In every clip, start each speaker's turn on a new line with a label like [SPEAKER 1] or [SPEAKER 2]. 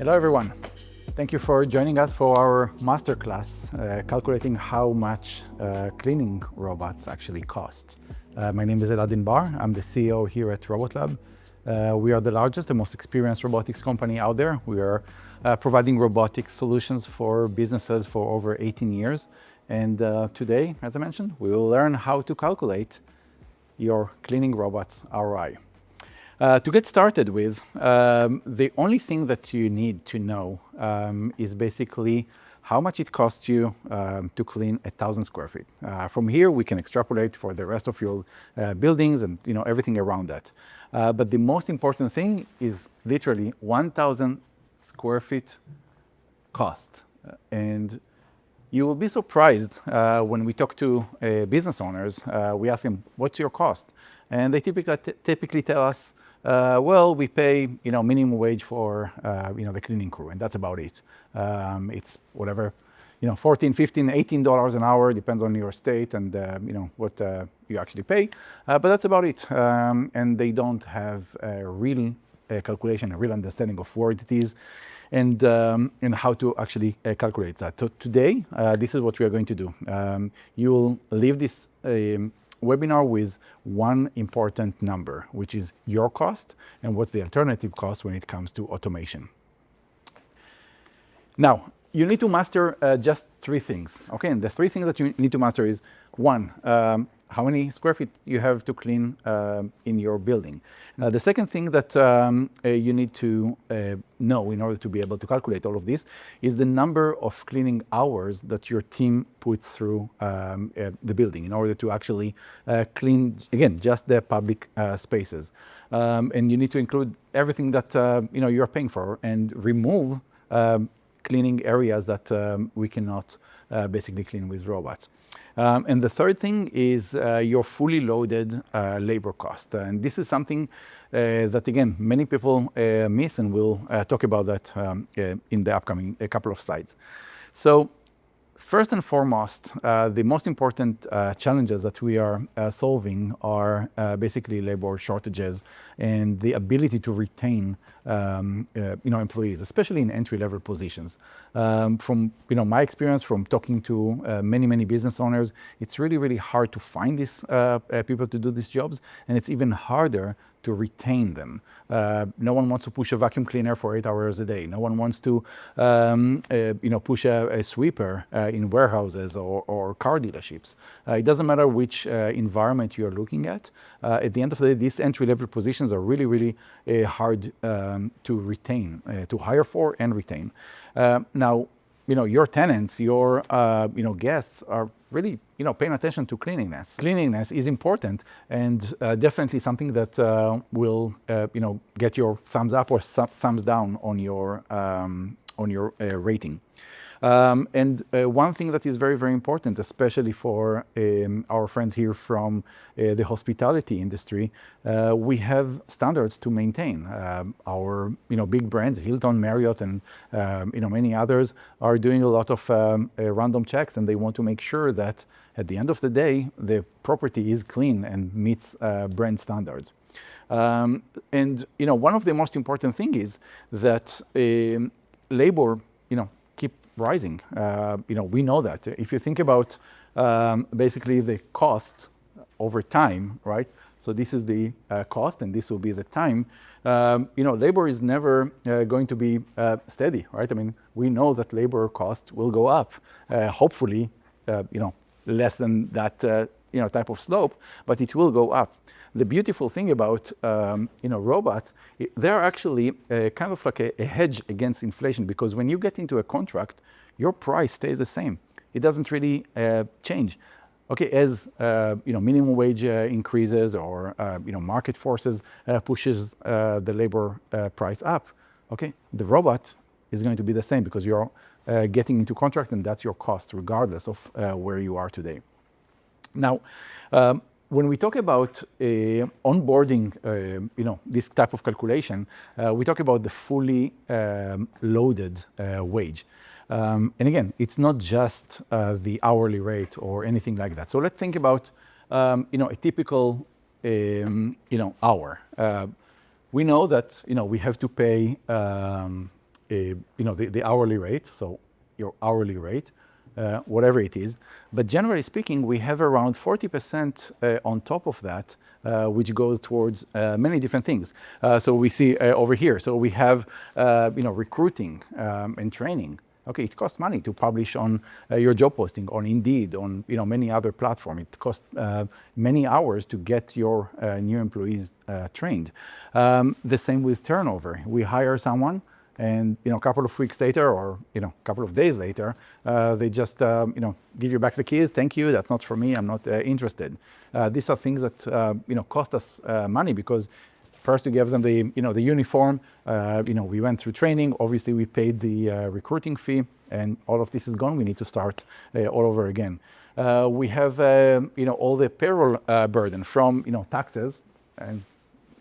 [SPEAKER 1] Hello everyone. Thank you for joining us for our masterclass, calculating how much cleaning robots actually cost. My name is Elad Inbar. I'm the CEO here at RobotLAB. We are the largest and most experienced robotics company out there. We are providing robotics solutions for businesses for over 18 years. And today, as I mentioned, we will learn how to calculate your cleaning robot's ROI. To get started with, the only thing that you need to know is basically how much it costs you to clean 1,000 square feet. From here, we can extrapolate for the rest of your buildings and everything around that. But the most important thing is literally 1,000 square feet cost. And you will be surprised when we talk to business owners. We ask them, "What's your cost?" And they typically tell us, well, we pay minimum wage for the cleaning crew, and that's about it. It's whatever, $14, $15, $18 an hour, depends on your state and what you actually pay. But that's about it. And they don't have a real calculation, a real understanding of what it is, and how to actually calculate that. So today, this is what we are going to do. You will leave this webinar with one important number, which is your cost and what's the alternative cost when it comes to automation. Now, you need to master just three things, okay? And the three things that you need to master is, one, how many square feet you have to clean in your building. The second thing that you need to know in order to be able to calculate all of this is the number of cleaning hours that your team puts through the building in order to actually clean, again, just the public spaces. And you need to include everything that you're paying for and remove cleaning areas that we cannot basically clean with robots. And the third thing is your fully loaded labor cost. And this is something that, again, many people miss, and we'll talk about that in the upcoming couple of slides. So first and foremost, the most important challenges that we are solving are basically labor shortages and the ability to retain employees, especially in entry-level positions. From my experience, from talking to many business owners, it's really hard to find these people to do these jobs, and it's even harder to retain them. No one wants to push a vacuum cleaner for 8 hours a day. No one wants to push a sweeper in warehouses or car dealerships. It doesn't matter which environment you're looking at. At the end of the day, these entry-level positions are really hard to retain, to hire for and retain. Now, your tenants, your guests are really paying attention to cleanliness. Cleanliness is important and definitely something that will get your thumbs up or thumbs down on your rating. And one thing that is very important, especially for our friends here from the hospitality industry, we have standards to maintain. Our big brands, Hilton, Marriott, and many others are doing a lot of random checks, and they want to make sure that at the end of the day, the property is clean and meets brand standards. And one of the most important things is that labor, keep rising. We know that. If you think about basically the cost over time, right? So this is the cost, and this will be the time. Labor is never going to be steady, right? I mean, we know that labor cost will go up. Hopefully, less than that type of slope, but it will go up. The beautiful thing about robots, they're actually kind of like a hedge against inflation, because when you get into a contract, your price stays the same. It doesn't really change. Okay, as minimum wage increases or market forces pushes the labor price up, okay, the robot is going to be the same because you're getting into contract, and that's your cost regardless of where you are today. Now, when we talk about onboarding, this type of calculation, we talk about the fully loaded wage. And again, it's not just the hourly rate or anything like that. So let's think about a typical hour. We know that we have to pay the hourly rate, so your hourly rate, whatever it is. But generally speaking, we have around 40% on top of that, which goes towards many different things. So we see over here, so we have recruiting and training. Okay, it costs money to publish on your job posting, on Indeed, on many other platforms. It costs many hours to get your new employees trained. The same with turnover. We hire someone, and a couple of weeks later, or a couple of days later, they just give you back the keys. Thank you. That's not for me. I'm not interested. These are things that cost us money, because first we gave them the uniform. We went through training. Obviously, we paid the recruiting fee, and all of this is gone. We need to start all over again. We have all the payroll burden from taxes, and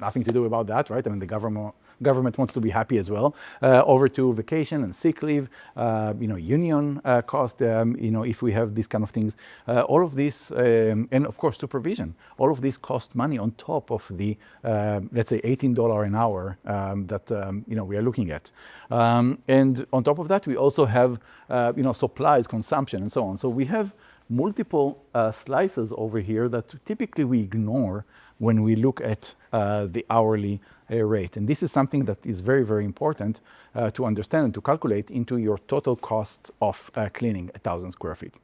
[SPEAKER 1] nothing to do about that, right? I mean, the government wants to be happy as well. Over to vacation and sick leave, union cost, if we have these kind of things. All of this, and of course supervision, all of this cost money on top of the, let's say $18 an hour that we are looking at. And on top of that, we also have supplies, consumption, and so on. So we have multiple slices over here that typically we ignore when we look at the hourly rate. And this is something that is very, very important to understand and to calculate into your total cost of cleaning 1,000 square feet.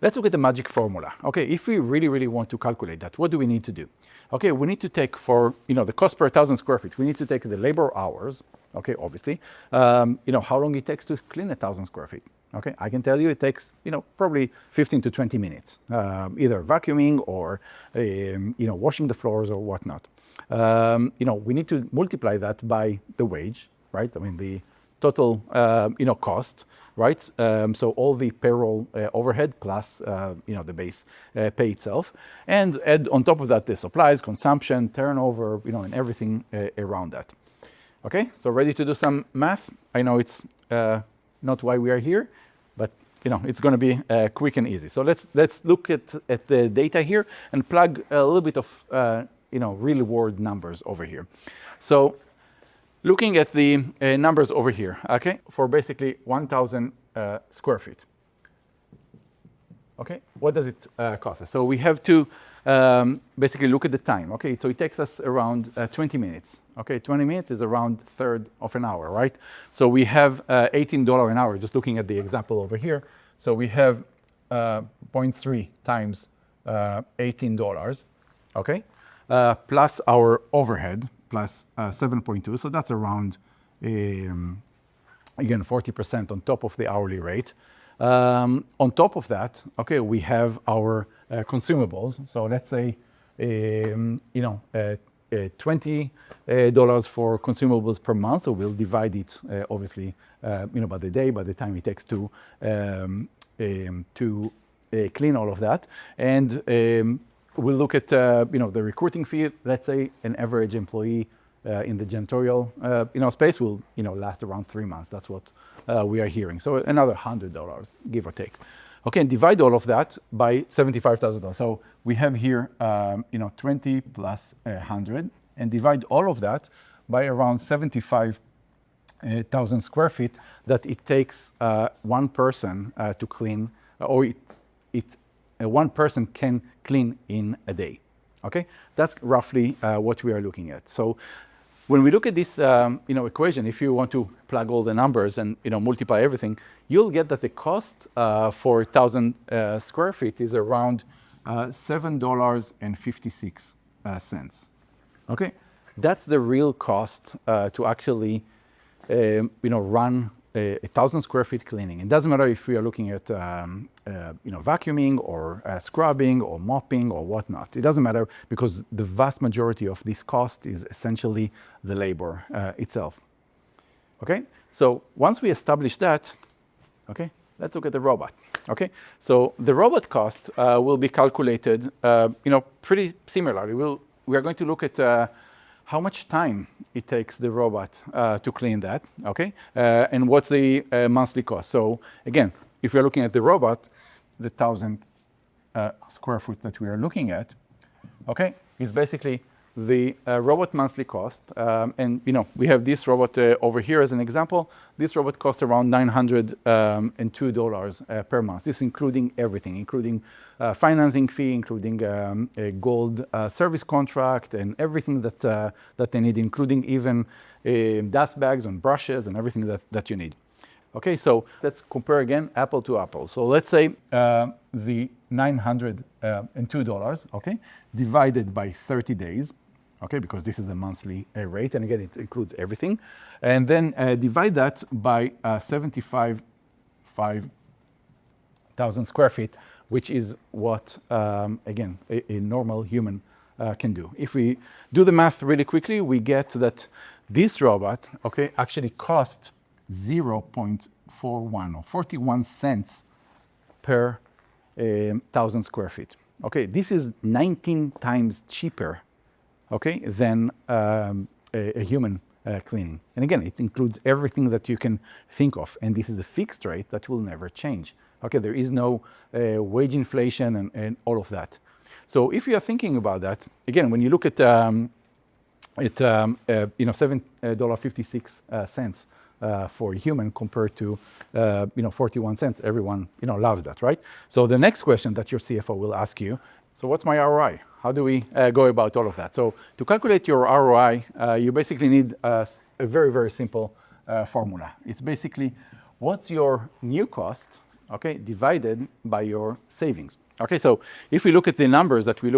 [SPEAKER 1] Let's look at the magic formula. Okay, if we really, really want to calculate that, what do we need to do? Okay, we need to take for the cost per 1,000 square feet, we need to take the labor hours, okay, obviously, how long it takes to clean 1,000 square feet. Okay, I can tell you it takes, probably 15 to 20 minutes, either vacuuming or, washing the floors or whatnot. We need to multiply that by the wage, right? I mean, the total, cost, right? So all the payroll overhead plus, the base pay itself, and add on top of that the supplies, consumption, turnover, and everything around that. Okay, so ready to do some math? I know it's not why we are here, but it's going to be quick and easy. So let's look at the data here and plug a little bit of real world numbers over here. So looking at the numbers over here, okay, for basically 1,000 square feet. Okay, what does it cost us? So we have to basically look at the time. Okay, so it takes us around 20 minutes. Okay, 20 minutes is around a third of an hour, right? So we have $18 an hour, just looking at the example over here. So we have 0.3 times $18, okay? Plus our overhead, plus 7.2. So that's around, again, 40% on top of the hourly rate. On top of that, okay, we have our consumables. So let's say, $20 for consumables per month. So we'll divide it, obviously, by the day, by the time it takes to clean all of that. And we'll look at, the recruiting fee. Let's say an average employee in the janitorial, space will, last around 3 months. That's what we are hearing. So another $100, give or take. Okay, and divide all of that by $75,000. So we have here, 20 plus 100, and divide all of that by around 75,000 square feet that it takes one person to clean, or one person can clean in a day. Okay, that's roughly what we are looking at. So when we look at this equation, if you want to plug all the numbers and multiply everything, you'll get that the cost for 1,000 square feet is around $7.56. Okay, that's the real cost to actually run 1,000 square feet cleaning. It doesn't matter if we are looking at vacuuming or scrubbing or mopping or whatnot. It doesn't matter, because the vast majority of this cost is essentially the labor itself. Okay, so once we establish that, okay, let's look at the robot. Okay, so the robot cost will be calculated, pretty similarly. We are going to look at how much time it takes the robot to clean that, okay? And what's the monthly cost. So again, if we're looking at the robot, the 1,000 square foot that we are looking at, okay, is basically the robot monthly cost, and we have this robot over here as an example. This robot costs around $902 per month. This is including everything, including financing fee, including a gold service contract, and everything that they need, including even dust bags and brushes and everything that you need. Okay, so let's compare again, apple to apple. So let's say the $902, okay, divided by 30 days, okay, because this is a monthly rate, and again, it includes everything. And then divide that by 75,000 square feet, which is what, again, a normal human can do. If we do the math really quickly, we get that this robot, okay, actually cost 0.41 or 41 cents per 1,000 square feet. Okay, this is 19 times cheaper, okay, than a human cleaning. And again, it includes everything that you can think of, and this is a fixed rate that will never change. Okay, there is no wage inflation and all of that. So if you are thinking about that, again, when you look at $7.56 for a human compared to 41 cents, everyone loves that, right? So the next question that your CFO will ask you, so what's my ROI? How do we go about all of that? So to calculate your ROI, you basically need a very, very simple formula. It's basically what's your new cost, okay, divided by your savings. Okay, so if we look at the numbers that we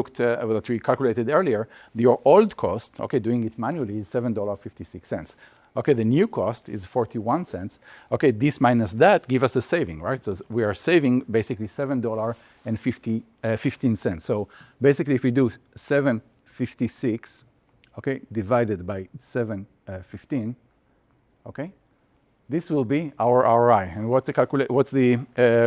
[SPEAKER 1] calculated earlier, your old cost, okay, doing it manually is $7.56. Okay, the new cost is 41 cents. Okay, this minus that give us a saving, right? So we are saving basically $7.15. So basically, if we do 7.56, okay, divided by 7.15, okay, this will be our ROI. And what's the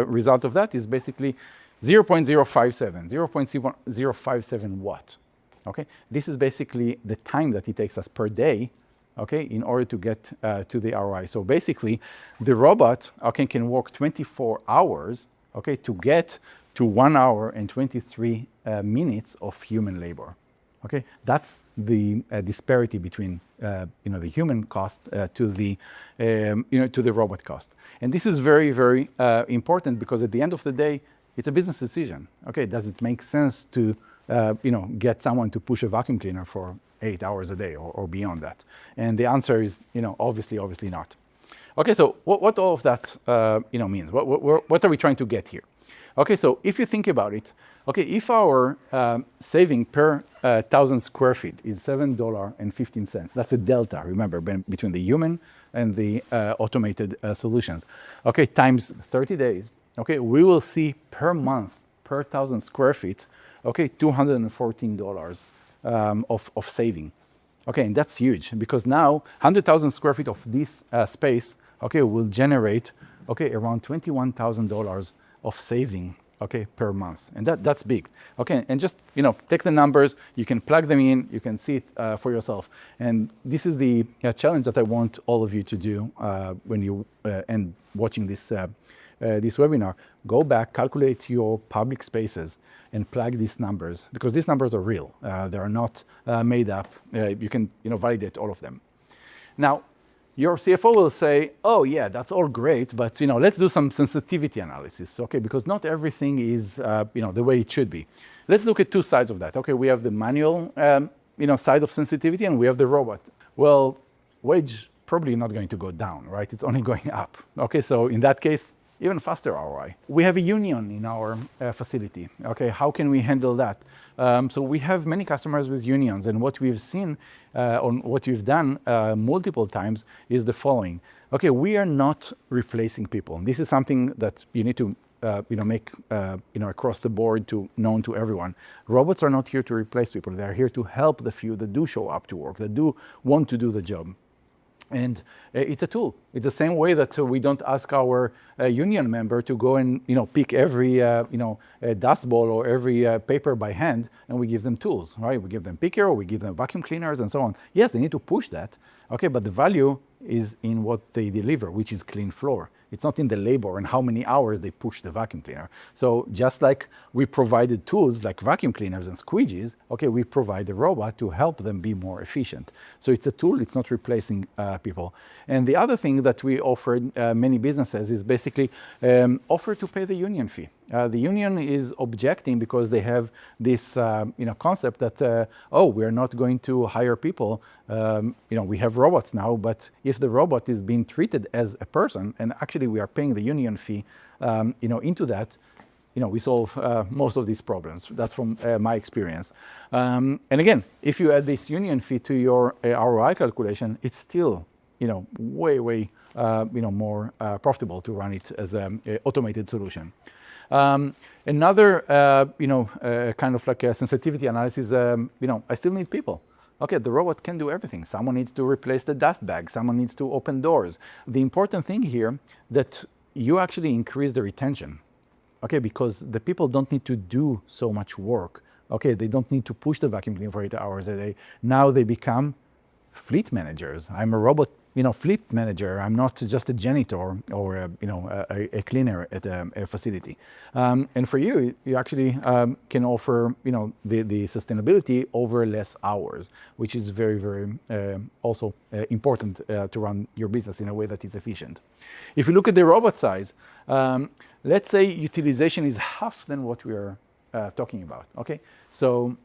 [SPEAKER 1] result of that is basically 0.057 watt. Okay, this is basically the time that it takes us per day, okay, in order to get to the ROI. So basically, the robot, okay, can work 24 hours, okay, to get to 1 hour and 23 minutes of human labor. Okay, that's the disparity between the human cost to the robot cost. And this is very, very important because at the end of the day, it's a business decision. Okay, does it make sense to get someone to push a vacuum cleaner for 8 hours a day or beyond that? And the answer is, obviously not. Okay, so what all of that means? What are we trying to get here? Okay, so if you think about it, okay, if our saving per 1,000 square feet is $7.15, that's a delta, remember, between the human and the automated solutions. Okay, times 30 days, okay, we will see per month, per 1,000 square feet, okay, $214 of saving. Okay, and that's huge because now 100,000 square feet of this space, okay, will generate, okay, around $21,000 of saving, okay, per month. And that's big. Okay, and just, take the numbers, you can plug them in, you can see it for yourself. And this is the challenge that I want all of you to do when you end watching this webinar. Go back, calculate your public spaces and plug these numbers because these numbers are real. They are not made up. You can validate all of them. Now, your CFO will say, oh yeah, that's all great, but let's do some sensitivity analysis, okay? Because not everything is the way it should be. Let's look at two sides of that. Okay, we have the manual side of sensitivity and we have the robot. Well, wage probably not going to go down, right? It's only going up. Okay, so in that case, even faster ROI. We have a union in our facility. Okay, how can we handle that? So we have many customers with unions, and what we've seen on what we've done multiple times is the following. Okay, we are not replacing people. This is something that you need to make across the board known to everyone. Robots are not here to replace people. They are here to help the few that do show up to work, that do want to do the job. And it's a tool. It's the same way that we don't ask our union member to go and pick every dust ball or every paper by hand, and we give them tools, right? We give them picker, or we give them vacuum cleaners, and so on. Yes, they need to push that, okay, but the value is in what they deliver, which is clean floor, It's not in the labor and how many hours they push the vacuum cleaner. So just like we provided tools like vacuum cleaners and squeegees, okay, we provide a robot to help them be more efficient. So it's a tool, it's not replacing people. And the other thing that we offered many businesses is basically offer to pay the union fee. The union is objecting because they have this concept that, we're not going to hire people. We have robots now, but if the robot is being treated as a person, and actually we are paying the union fee into that, we solve most of these problems. That's from my experience. And again, if you add this union fee to your ROI calculation, it's still way more profitable to run it as an automated solution. Another, kind of like a sensitivity analysis, I still need people. Okay, the robot can do everything. Someone needs to replace the dust bag. Someone needs to open doors. The important thing here that you actually increase the retention, okay, because the people don't need to do so much work. Okay, they don't need to push the vacuum cleaner for 8 hours a day. Now they become fleet managers. I'm a robot, fleet manager. I'm not just a janitor or a cleaner at a facility. And for you actually can offer the sustainability over less hours, which is very, very also important to run your business in a way that is efficient. If you look at the robot size, let's say utilization is half than what we are talking about. Okay, so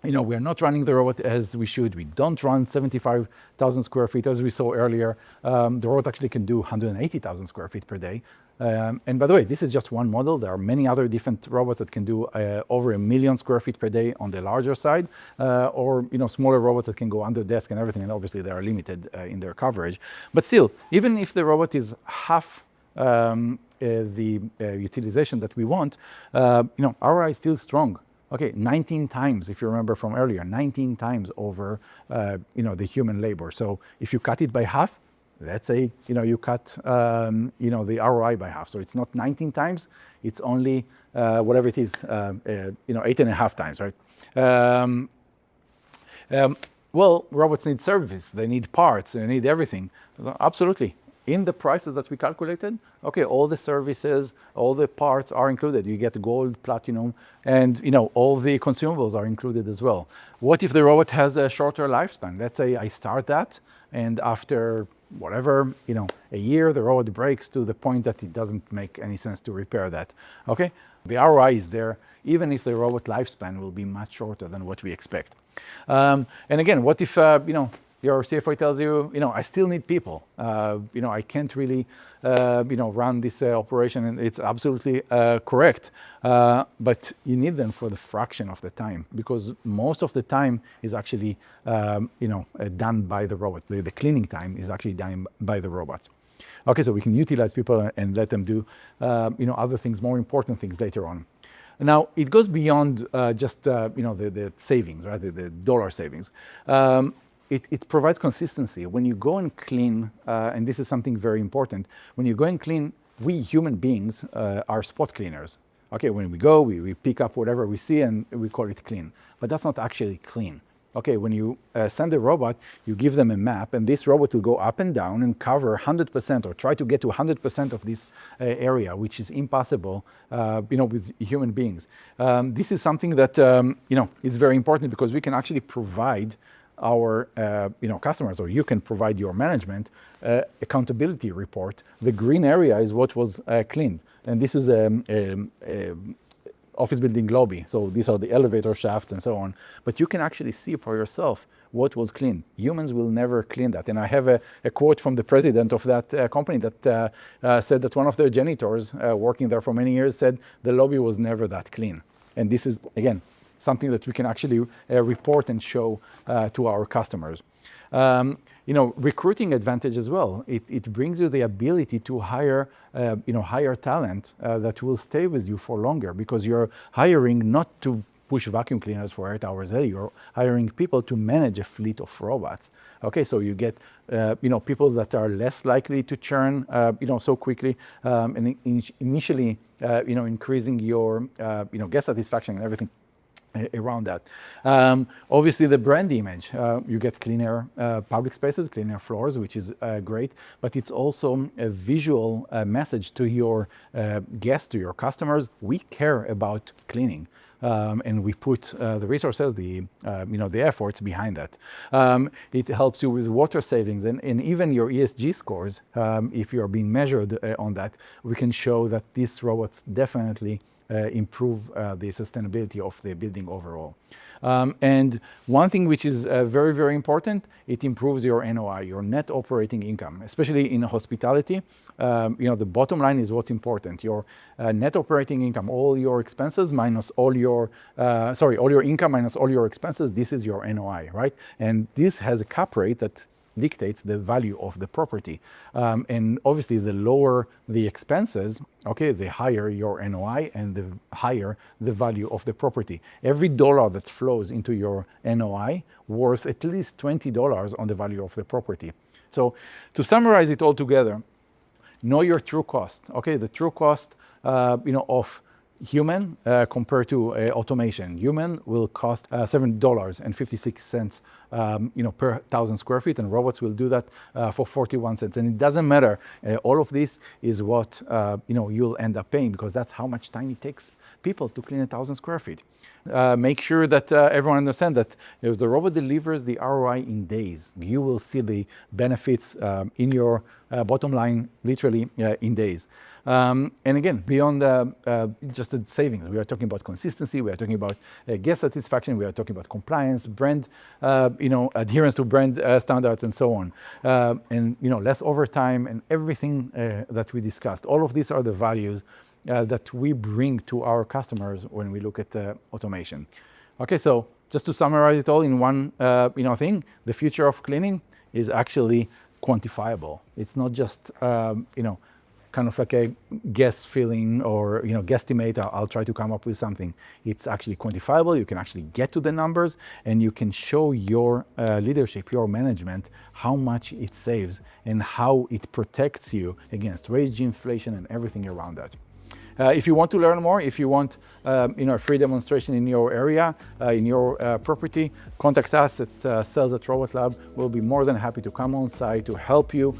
[SPEAKER 1] we're not running the robot as we should. We don't run 75,000 square feet as we saw earlier. The robot actually can do 180,000 square feet per day. And by the way, this is just one model. There are many other different robots that can do over 1 million square feet per day on the larger side, or smaller robots that can go under desk and everything. And obviously they are limited in their coverage. But still, even if the robot is half the utilization that we want, ROI is still strong. Okay, 19 times, if you remember from earlier, 19 times over, the human labor. So if you cut it by half, let's say, you cut, the ROI by half. So it's not 19 times, it's only whatever it is, 8.5 times, right? Well, robots need service, they need parts, they need everything. Absolutely. In the prices that we calculated, okay, all the services, all the parts are included. You get gold, platinum, and all the consumables are included as well. What if the robot has a shorter lifespan? Let's say I start that, and after whatever, a year, the robot breaks to the point that it doesn't make any sense to repair that. Okay, the ROI is there, even if the robot lifespan will be much shorter than what we expect. And again, what if your CFO tells you, I still need people. I can't really, run this operation, and it's absolutely correct. But you need them for the fraction of the time, because most of the time is actually, done by the robot. The cleaning time is actually done by the robots. Okay, so we can utilize people and let them do, other things, more important things later on. Now, it goes beyond just, the savings, right? The dollar savings. It provides consistency. When you go and clean, and this is something very important, when you go and clean, we human beings are spot cleaners. Okay, when we go, we pick up whatever we see and we call it clean. But that's not actually clean. Okay, when you send a robot, you give them a map, and this robot will go up and down and cover 100% or try to get to 100% of this area, which is impossible, with human beings. This is something that, is very important, because we can actually provide our customers, or you can provide your management accountability report. The green area is what was cleaned, and this is a office building lobby. So these are the elevator shafts and so on. But you can actually see for yourself what was clean. Humans will never clean that. And I have a quote from the president of that company that said that one of their janitors working there for many years said the lobby was never that clean. And this is, again, something that we can actually report and show to our customers. Recruiting advantage as well. It brings you the ability to hire, hire talent that will stay with you for longer, because you're hiring not to push vacuum cleaners for 8 hours a day. You're hiring people to manage a fleet of robots. Okay, so you get, people that are less likely to churn, so quickly, and initially, increasing your, guest satisfaction and everything. around that. Obviously, the brand image, you get cleaner public spaces, cleaner floors, which is great, but it's also a visual message to your guests, to your customers. We care about cleaning. And we put the resources, the efforts behind that. It helps you with water savings and even your ESG scores. If you're being measured on that, we can show that these robots definitely improve the sustainability of the building overall. And one thing which is very, very important, it improves your NOI, your net operating income, especially in hospitality. The bottom line is what's important. Your net operating income, all your expenses minus all your income minus all your expenses, this is your NOI, right? And this has a cap rate that dictates the value of the property. And obviously, the lower the expenses, okay, the higher your NOI and the higher the value of the property. Every dollar that flows into your NOI worth at least $20 on the value of the property. So to summarize it all together, know your true cost, okay? The true cost, of human compared to automation. Human will cost $7.56 per 1,000 square feet, and robots will do that for 41 cents. And it doesn't matter. All of this is what you'll end up paying, because that's how much time it takes people to clean 1,000 square feet. Make sure that everyone understands that if the robot delivers the ROI in days, you will see the benefits in your bottom line literally in days. And again, beyond just the savings, we are talking about consistency, we are talking about guest satisfaction, we are talking about compliance, brand, adherence to brand standards, and so on. And less overtime and everything that we discussed. All of these are the values that we bring to our customers when we look at automation. Okay, so just to summarize it all in one thing, the future of cleaning is actually quantifiable. It's not just kind of like a guess feeling or guesstimate. I'll try to come up with something. It's actually quantifiable. You can actually get to the numbers, and you can show your leadership, your management, how much it saves and how it protects you against wage inflation and everything around that. If you want to learn more, if you want a free demonstration in your area, in your property, contact us at sales@RobotLAB. We'll be more than happy to come on site to help you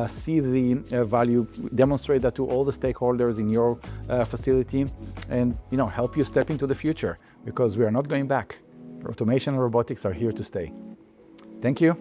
[SPEAKER 1] see the value, demonstrate that to all the stakeholders in your facility, and help you step into the future, because we are not going back. Automation and robotics are here to stay. Thank you.